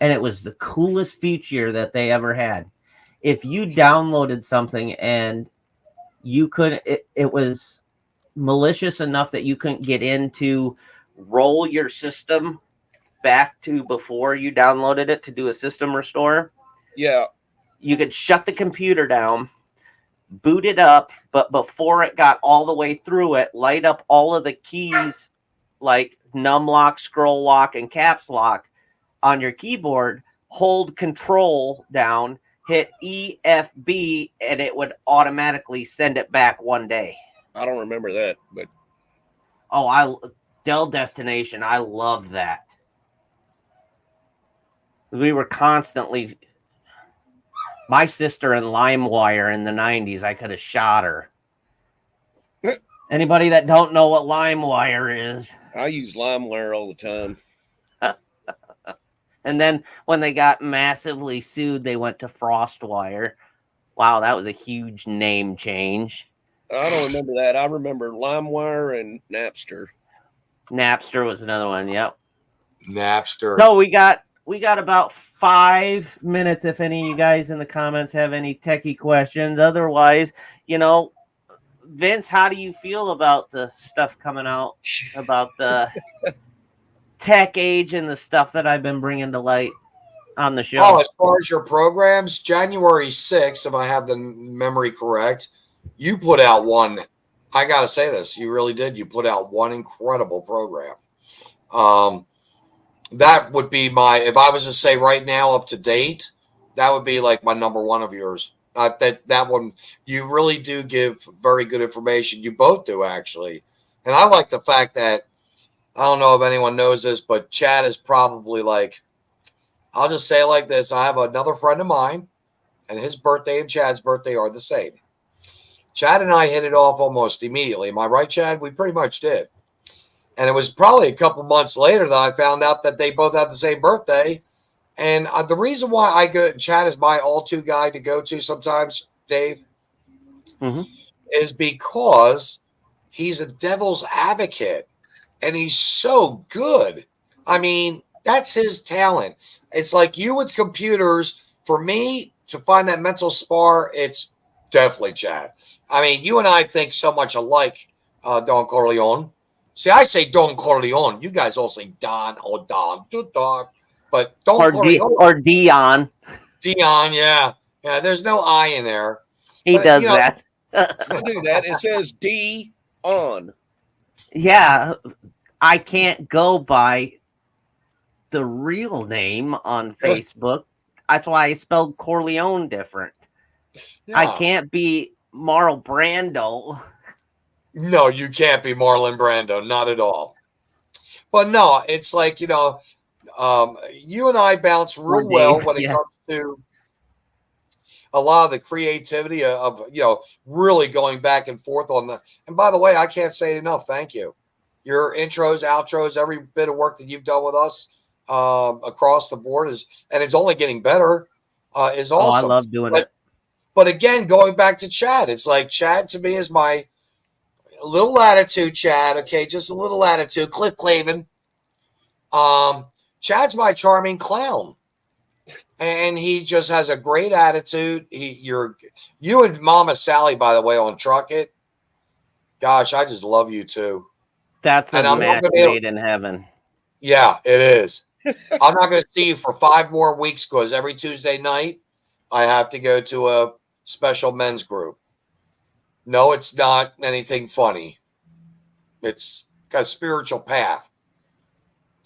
and it was the coolest feature that they ever had. If you downloaded something and you couldn't, it was malicious enough that you couldn't get in to roll your system back to before you downloaded it to do a system restore. Yeah. You could shut the computer down, boot it up, but before it got all the way through it, light up all of the keys like num lock, scroll lock, and caps lock on your keyboard, hold control down, hit EFB, and it would automatically send it back one day. I don't remember that, but Dell Destination, I love that. We were constantly, my sister in LimeWire in the 90s, I could have shot her. Anybody that don't know what LimeWire is. I use LimeWire all the time. And then when they got massively sued, they went to FrostWire. Wow, that was a huge name change. I don't remember that. I remember LimeWire and Napster. Napster was another one. Yep. Napster. So we got about 5 minutes. If any of you guys in the comments have any techie questions, otherwise, Vince, how do you feel about the stuff coming out about the tech age and the stuff that I've been bringing to light on the show? Oh, as far as your programs, January 6th, if I have the memory correct, you put out one. I got to say this. You really did. You put out one incredible program. That would be if I was to say right now up to date, that would be like my number one of yours. That one, you really do give very good information. You both do, actually. And I like the fact that, I don't know if anyone knows this, but Chad is probably like, I'll just say it like this. I have another friend of mine, and his birthday and Chad's birthday are the same. Chad and I hit it off almost immediately. Am I right, Chad? We pretty much did. And it was probably a couple months later that I found out that they both had the same birthday. And the reason why Chad is my all-to guy to go to sometimes, Dave, is because he's a devil's advocate, and he's so good. I mean, that's his talent. It's like you with computers. For me, to find that mental spar, it's definitely Chad. I mean, you and I think so much alike, Don Corleone. See, I say Don Corleone. You guys all say Don or Don. But Don Corleone. Or Dion. Dion, yeah. Yeah, there's no I in there. He does that. I do that. It says D on. Yeah, I can't go by the real name on Facebook. That's why I spelled Corleone different. Yeah. I can't be Marlon Brando. No, you can't be Marlon Brando. Not at all. But no, it's like, you and I bounce real well when it comes to a lot of the creativity of really going back and forth on the. And by the way, I can't say it enough. Thank you. Your intros, outros, every bit of work that you've done with us across the board and it's only getting better. Is awesome. I love doing it. But again, going back to Chad, it's like Chad to me is my little attitude. Chad, okay, just a little attitude. Cliff Clavin. Chad's my charming clown. And he just has a great attitude. You and Mama Sally, by the way, on Truck It. Gosh, I just love you too. That's a match made in heaven. Yeah, it is. I'm not going to see you for 5 more weeks because every Tuesday night I have to go to a special men's group. No, it's not anything funny. It's got a spiritual path.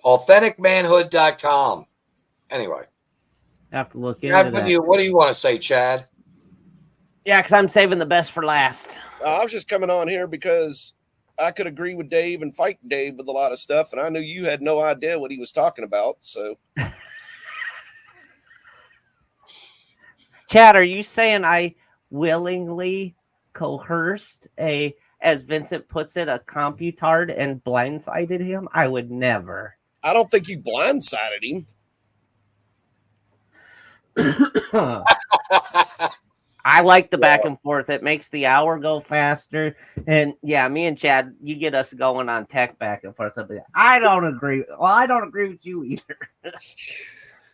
AuthenticManhood.com. Anyway. Have to look into that. What do you want to say, Chad? Yeah, because I'm saving the best for last. I was just coming on here because I could agree with Dave and fight Dave with a lot of stuff, and I knew you had no idea what he was talking about. So, Chad, are you saying I willingly coerced as Vincent puts it, a computard and blindsided him? I would never. I don't think you blindsided him. I like the back and forth. It makes the hour go faster. And yeah, me and Chad, you get us going on tech back and forth. I don't agree. Well, I don't agree with you either.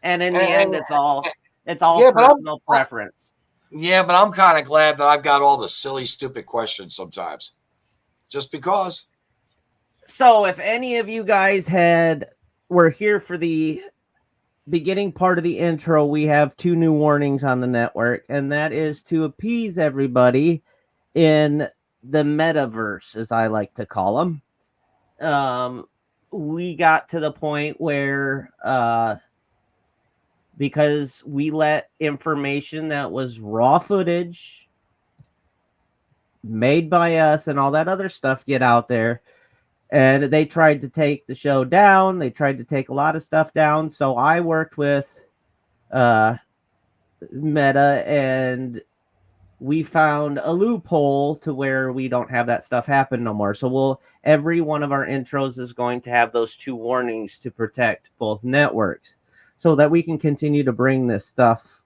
And in the end, it's all personal preference. Yeah, but I'm kind of glad that I've got all the silly, stupid questions sometimes. Just because. So if any of you guys were here for the beginning part of the intro, we have 2 new warnings on the network, and that is to appease everybody in the metaverse, as I like to call them. We got to the point where because we let information that was raw footage made by us and all that other stuff get out there. And they tried to take the show down. They tried to take a lot of stuff down. So I worked with Meta, and we found a loophole to where we don't have that stuff happen no more. So every one of our intros is going to have those 2 warnings to protect both networks, so that we can continue to bring this stuff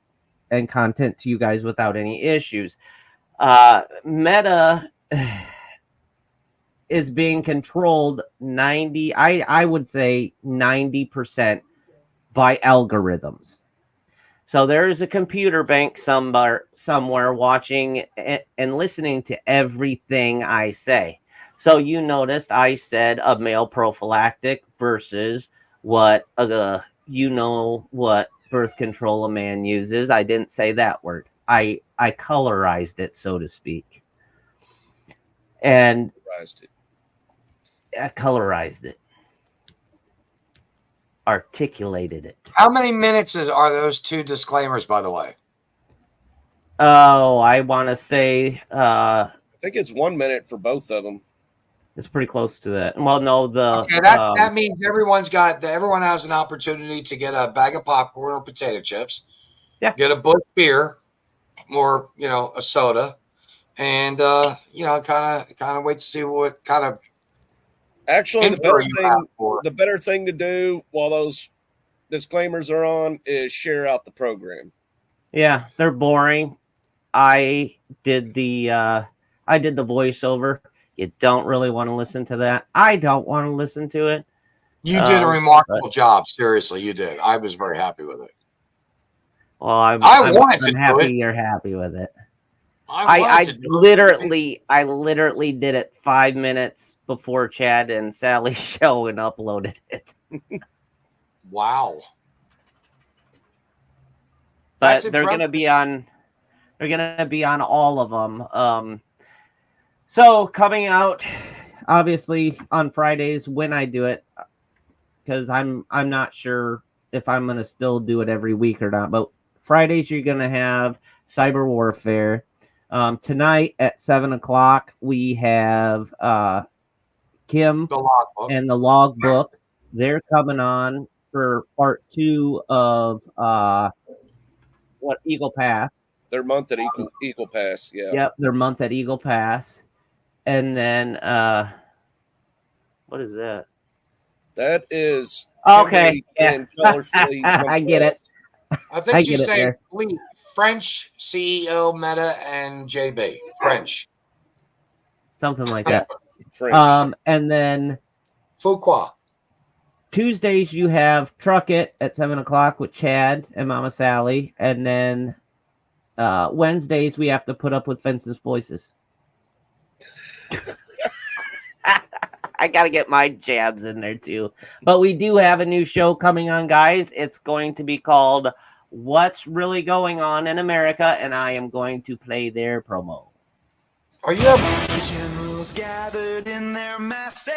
and content to you guys without any issues. Meta is being controlled 90, I would say 90% by algorithms. So there is a computer bank somewhere watching and listening to everything I say. So you noticed I said a male prophylactic versus what what birth control a man uses. I didn't say that word. I colorized it, so to speak. And I colorized it. Articulated it. How many minutes are those 2 disclaimers, by the way? Oh, I want to say I think it's 1 minute for both of them. It's pretty close to that. Well, no, that means everyone has an opportunity to get a bag of popcorn or potato chips. Yeah. Get a Busch beer or a soda, and kind of wait to see what kind of. Actually, the better thing to do while those disclaimers are on is share out the program. Yeah, they're boring. I did the voiceover. You don't really want to listen to that. I don't want to listen to it. You did a remarkable job. Seriously, you did. I was very happy with it. Well, I'm happy you're happy with it. I literally did it 5 minutes before Chad and Sally's show and uploaded it. Wow. But they're gonna be on all of them. So coming out obviously on Fridays when I do it, because I'm not sure if I'm gonna still do it every week or not. But Fridays you're gonna have Cyber Warfare. Tonight at 7:00 we have Kim and the Logbook. They're coming on for part 2 of Eagle Pass. Their month at Eagle Pass, yeah. Yep, their month at Eagle Pass. And then what is that? That is okay. Yeah. I get it. I think you say French CEO, Meta, and JB. French. Something like that. French. And then Fuqua. Tuesdays you have Truck It at 7:00 with Chad and Mama Sally. And then Wednesdays we have to put up with Vincent's voices. I got to get my jabs in there too. But we do have a new show coming on, guys. It's going to be called What's Really Going On in America, and I am going to play their promo. Are you generals gathered in their masses,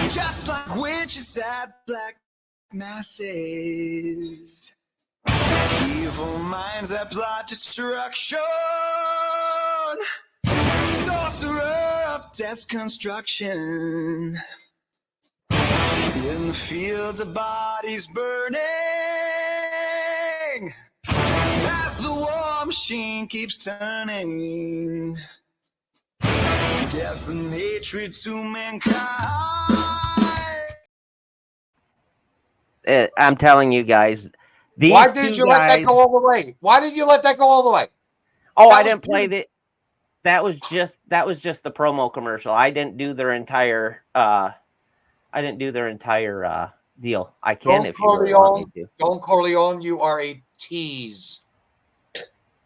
just like witches at black masses, evil minds that plot destruction, sorcerer of death's construction, in the fields of bodies burning, as the war machine keeps turning, death and hatred to mankind. I'm telling you guys, why did you let that go all the way? Why did you let that go all the way? Oh, I didn't play that. That was just the promo commercial. I didn't do their entire deal. I can if you really want me to. Don Corleone, you are a tease.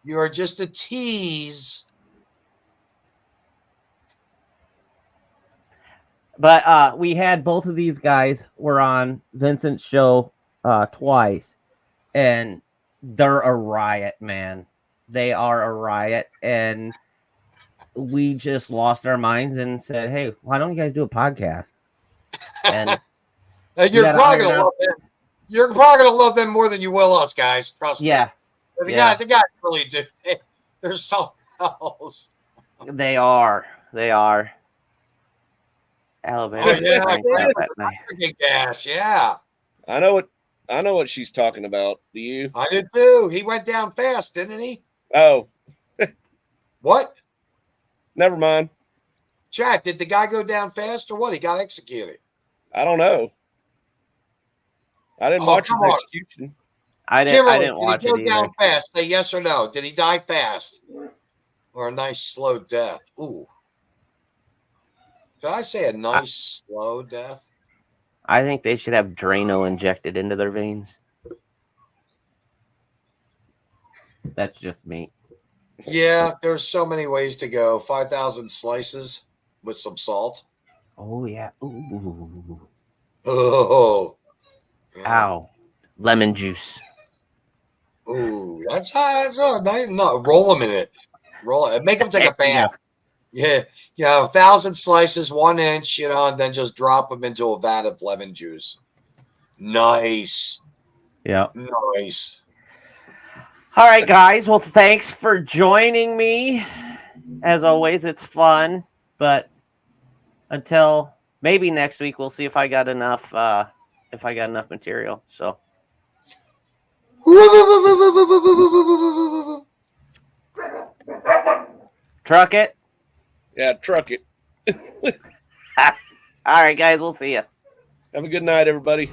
You are just a tease. But we had both of these guys were on Vincent's show twice, and they're a riot, man. They are a riot, and we just lost our minds and said, "Hey, why don't you guys do a podcast?" And you're probably gonna love them. You're probably gonna love them more than you will us, guys. Trust me. Yeah, The guys really do. They're so else. they are. They are. Alabama. Oh yeah, Frank Crab at night. big gas. Yeah, I know what she's talking about. Do you? I did too. He went down fast, didn't he? Oh, What? never mind. Chad, did the guy go down fast or what? He got executed. I don't know. I didn't Oh, watch his come on. execution. I Kimberly, didn't watch did he it go either. down fast? Say yes or no. Did he die fast? Or a nice slow death? Ooh. Did I say a nice slow death? I think they should have Drano injected into their veins. That's just me. Yeah, there's so many ways to go. 5,000 slices with some salt. Oh yeah. Ooh. Oh. Yeah. Ow. Lemon juice. Ooh, that's nice. No, roll them in it. Roll it. Make them take a bath. Yeah. 1,000 slices, 1 inch, and then just drop them into a vat of lemon juice. Nice. Yeah. Nice. All right, guys. Well, thanks for joining me. As always, it's fun. But until maybe next week, we'll see if I got enough. If I got enough material. So. Truck it. Yeah, truck it. All right, guys. We'll see you. Have a good night, everybody.